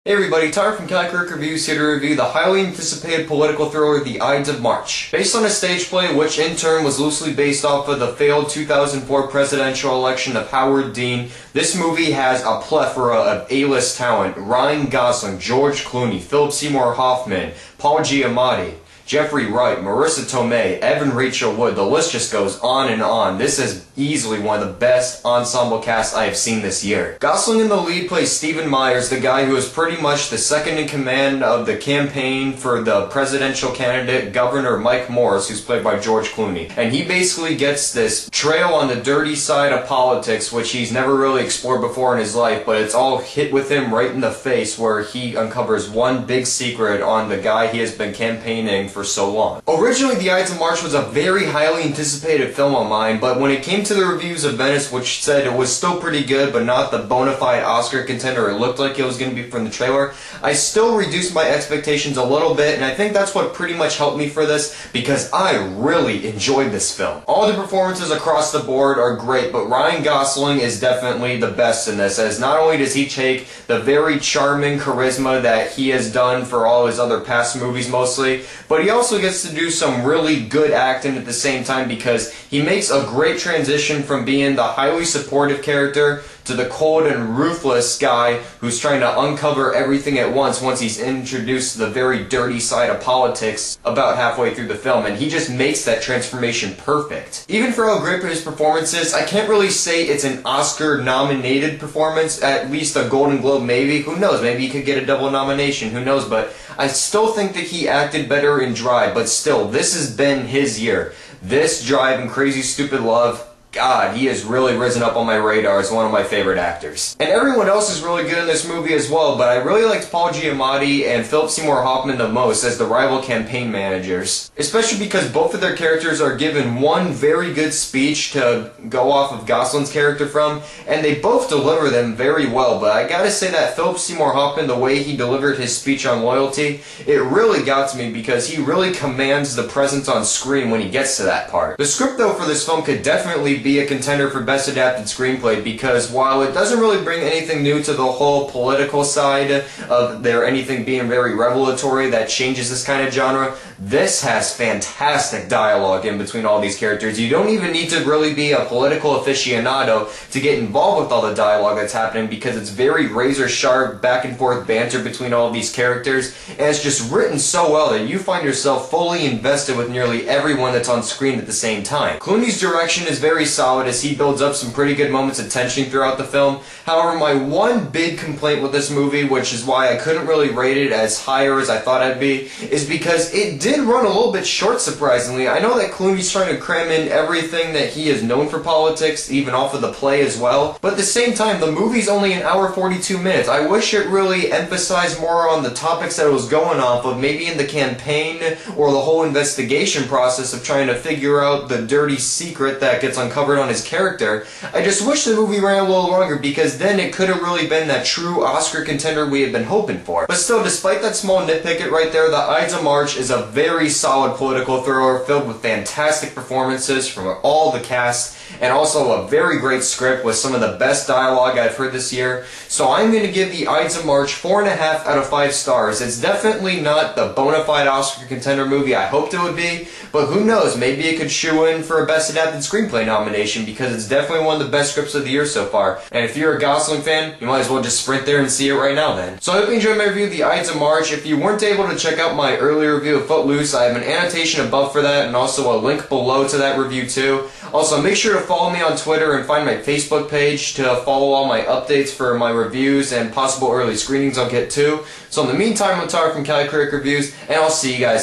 Hey everybody, Tyler from Calcuric Reviews here to review the highly anticipated political thriller The Ides of March. Based on a stage play which in turn was loosely based off of the failed 2004 presidential election of Howard Dean, this movie has a plethora of A-list talent: Ryan Gosling, George Clooney, Philip Seymour Hoffman, Paul Giamatti, Jeffrey Wright, Marissa Tomei, Evan Rachel Wood. The list just goes on and on. This is easily one of the best ensemble casts I have seen this year. Gosling in the lead plays Stephen Myers, the guy who is pretty much the second in command of the campaign for the presidential candidate, Governor Mike Morris, who's played by George Clooney. And he basically gets this trail on the dirty side of politics, which he's never really explored before in his life, but it's all hit with him right in the face, where he uncovers one big secret on the guy he has been campaigning for so long. Originally, The Ides of March was a very highly anticipated film of mine, but when it came to the reviews of Venice, which said it was still pretty good, but not the bona fide Oscar contender it looked like it was going to be from the trailer, I still reduced my expectations a little bit, and I think that's what pretty much helped me for this, because I really enjoyed this film. All the performances across the board are great, but Ryan Gosling is definitely the best in this, as not only does he take the very charming charisma that he has done for all his other past movies mostly, but he also gets to do some really good acting at the same time, because he makes a great transition from being the highly supportive character to the cold and ruthless guy who's trying to uncover everything at once he's introduced to the very dirty side of politics about halfway through the film, and he just makes that transformation perfect. Even for how great his performance is, I can't really say it's an Oscar-nominated performance, at least a Golden Globe maybe. Who knows, maybe he could get a double nomination, who knows, but I still think that he acted better in Drive, but still, this has been his year. This, Drive, and Crazy Stupid Love, God, he has really risen up on my radar as one of my favorite actors. And everyone else is really good in this movie as well, but I really liked Paul Giamatti and Philip Seymour Hoffman the most as the rival campaign managers. Especially because both of their characters are given one very good speech to go off of Gosling's character from, and they both deliver them very well. But I gotta say that Philip Seymour Hoffman, the way he delivered his speech on loyalty, it really got to me, because he really commands the presence on screen when he gets to that part. The script though for this film could definitely be a contender for Best Adapted Screenplay, because while it doesn't really bring anything new to the whole political side of there anything being very revelatory that changes this kind of genre, this has fantastic dialogue in between all these characters. You don't even need to really be a political aficionado to get involved with all the dialogue that's happening, because it's very razor sharp back and forth banter between all these characters, and it's just written so well that you find yourself fully invested with nearly everyone that's on screen at the same time. Clooney's direction is very solid as he builds up some pretty good moments of tension throughout the film. However, my one big complaint with this movie, which is why I couldn't really rate it as higher as I thought I'd be, is because it did run a little bit short, surprisingly. I know that Clooney's trying to cram in everything that he is known for politics, even off of the play as well, but at the same time, the movie's only an hour 42 minutes. I wish it really emphasized more on the topics that it was going off of, maybe in the campaign or the whole investigation process of trying to figure out the dirty secret that gets uncovered on his character. I just wish the movie ran a little longer, because then it could have really been that true Oscar contender we had been hoping for. But still, despite that small nitpick right there, The Ides of March is a very solid political thriller filled with fantastic performances from all the cast, and also a very great script with some of the best dialogue I've heard this year. So I'm going to give The Ides of March 4.5 out of 5 stars. It's definitely not the bona fide Oscar contender movie I hoped it would be, but who knows, maybe it could shoe in for a Best Adapted Screenplay nomination, because it's definitely one of the best scripts of the year so far. And if you're a Gosling fan, you might as well just sprint there and see it right now then. So I hope you enjoyed my review of The Ides of March. If you weren't able to check out my earlier review of Footloose, I have an annotation above for that, and also a link below to that review too. Also, make sure to follow me on Twitter and find my Facebook page to follow all my updates for my reviews and possible early screenings I'll get too. So in the meantime, I'm Tyler from Calcuric Reviews, and I'll see you guys